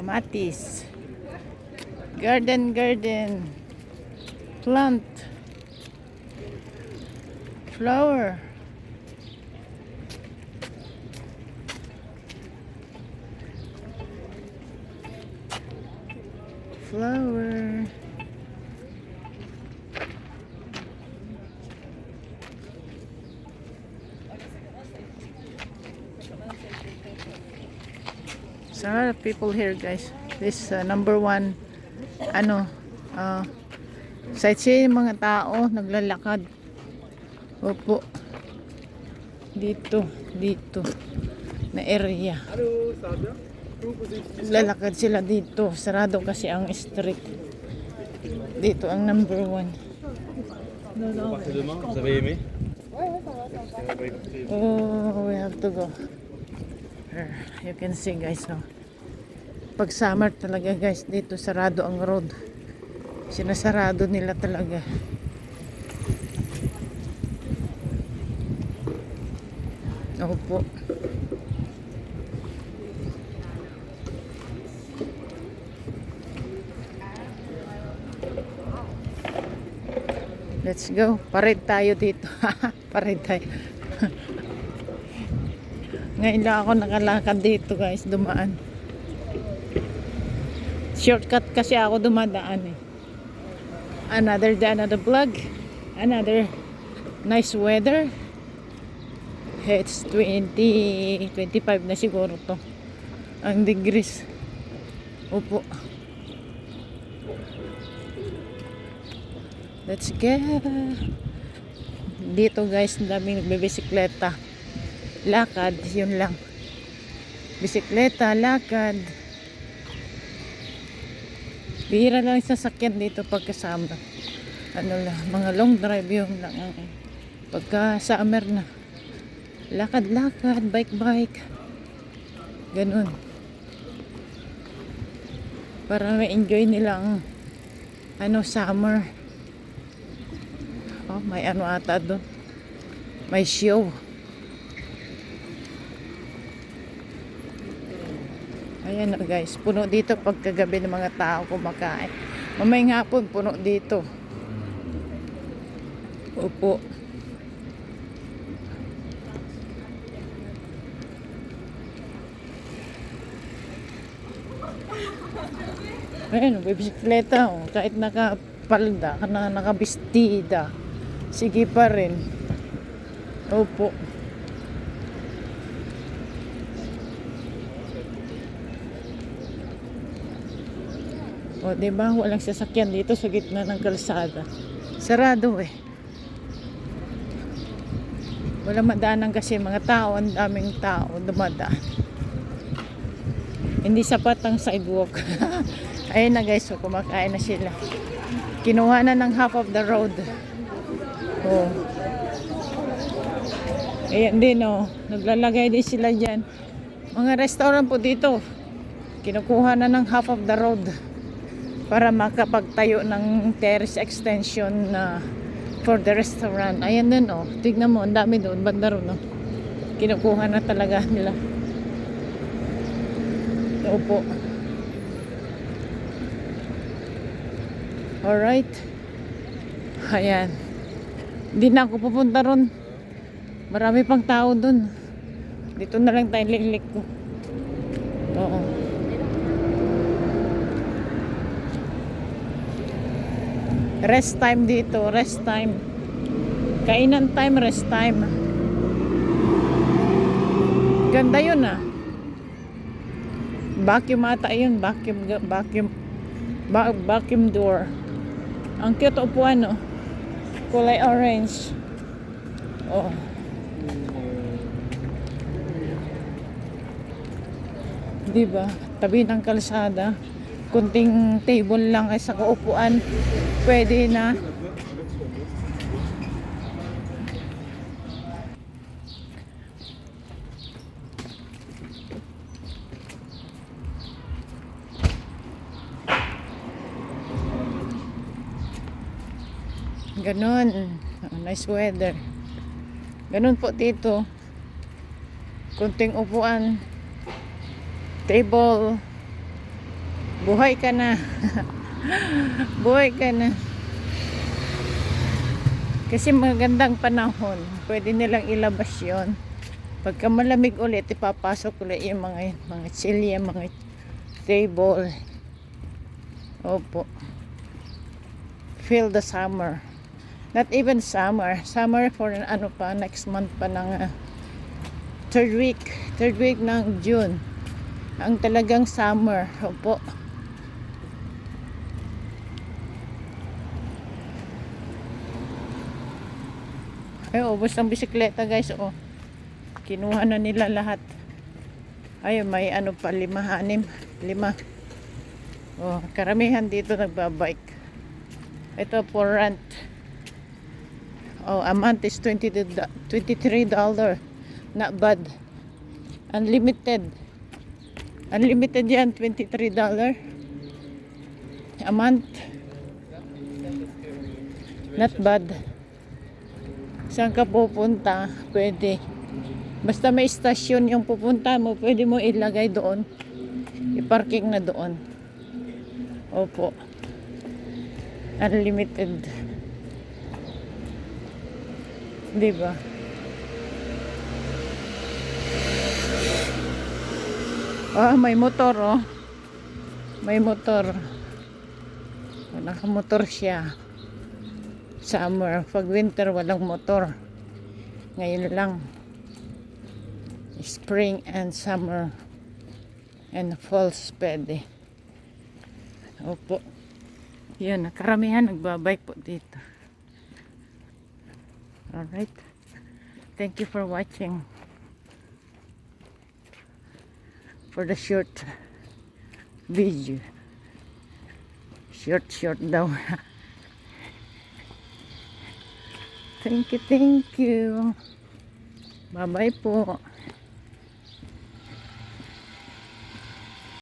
kamatis, garden, plant, flower, So a lot of people here, guys. This number one sightseeing, mga tao naglalakad. Opo, dito na area, lalakad sila dito. Sarado kasi ang street dito. Ang number one. Oh, we have to go. You can see, guys, no? Pag summer talaga, guys, dito sarado ang road. Sinasarado nila talaga. Opo. Let's go. Parade tayo dito. Parade tayo. Ngayon lang ako nakalakad dito, guys, dumaan. Shortcut kasi ako dumadaan eh. Another day, another vlog. Another nice weather. It's 25 na siguro to ang degrees. Opo. Let's go. Dito, guys, daming nagbibisikleta. Lakad, yun lang. Bisikleta, lakad. Bihira lang yung sasakyan dito pagkasama. Ano lang, mga long drive yung lang. Pagka summer na, lakad, bike. Ganun. Para ma-enjoy nila ang summer. Oh, may ata doon. May show. Ayan na, guys, puno dito pagkagabi ng mga tao kumakain. Mamayang hapon, puno dito. Opo. Ayan, bisikleta, oh. Kahit nakapalda, nakabistida, sige pa rin. Opo. O, diba? Walang sasakyan dito sa gitna ng kalsada. Sarado eh. Walang madaanan kasi mga tao. Ang daming tao dumadaan. Hindi sapat ang sidewalk. Ayun na, guys. So, kumakain na sila. Kinuha na ng half of the road. Oh. Ayan din, oh. Naglalagay din sila dyan. Mga restaurant po dito. Kinukuha na ng half of the road para makapagtayo ng terrace extension na for the restaurant. Ayan din, oh. Tignan mo, ang dami doon, banda ron, oh. Kinukuha na talaga nila. Opo. Alright. Ayan. Hindi na ako pupunta ron. Marami pang tao doon. Dito na lang tayo lilik ko. Oo. Rest time dito, rest time. Kainan time, rest time. Ganda yun, ah. Vacuum ata yun, vacuum door. Ang cute upuan, no? Kulay orange. Oh. Diba? Tabi ng kalsada. Kunting table lang ay sa kaupuan. Pwede na. Ganon. Nice weather. Ganon po dito. Kunting upuan. Table. Buhay ka na. Buhay ka na. Kasi magandang panahon, pwede nilang ilabas yon. Pagka malamig ulit, ipapasok ulit yung mga silya, mga table. Opo. Feel the summer. Not even summer. Summer for ano pa, next month pa ng third week ng June. Ang talagang summer. Opo. Ay, ubos ng bisikleta guys. Oh. Kinuha na nila lahat. Ay, may ano pa, 5. Oh, karamihan dito nagbabike. Ito for rent. Oh, a month is $23. Not bad. Unlimited. Unlimited yan, $23 a month. Not bad. Saan ka pupunta? Pwede. Basta may stasyon yung pupunta mo, pwede mo ilagay doon. I-parking na doon. Opo. Unlimited. Diba? Ah, may motor oh. May motor. Nakamotor siya. Summer. Pag winter, walang motor. Ngayon lang. Spring and summer. And fall pwede. Opo. Yan, karamihan nagbabike po dito. Alright. Thank you for watching. For the short video. Short daw. Thank you. Bye-bye po.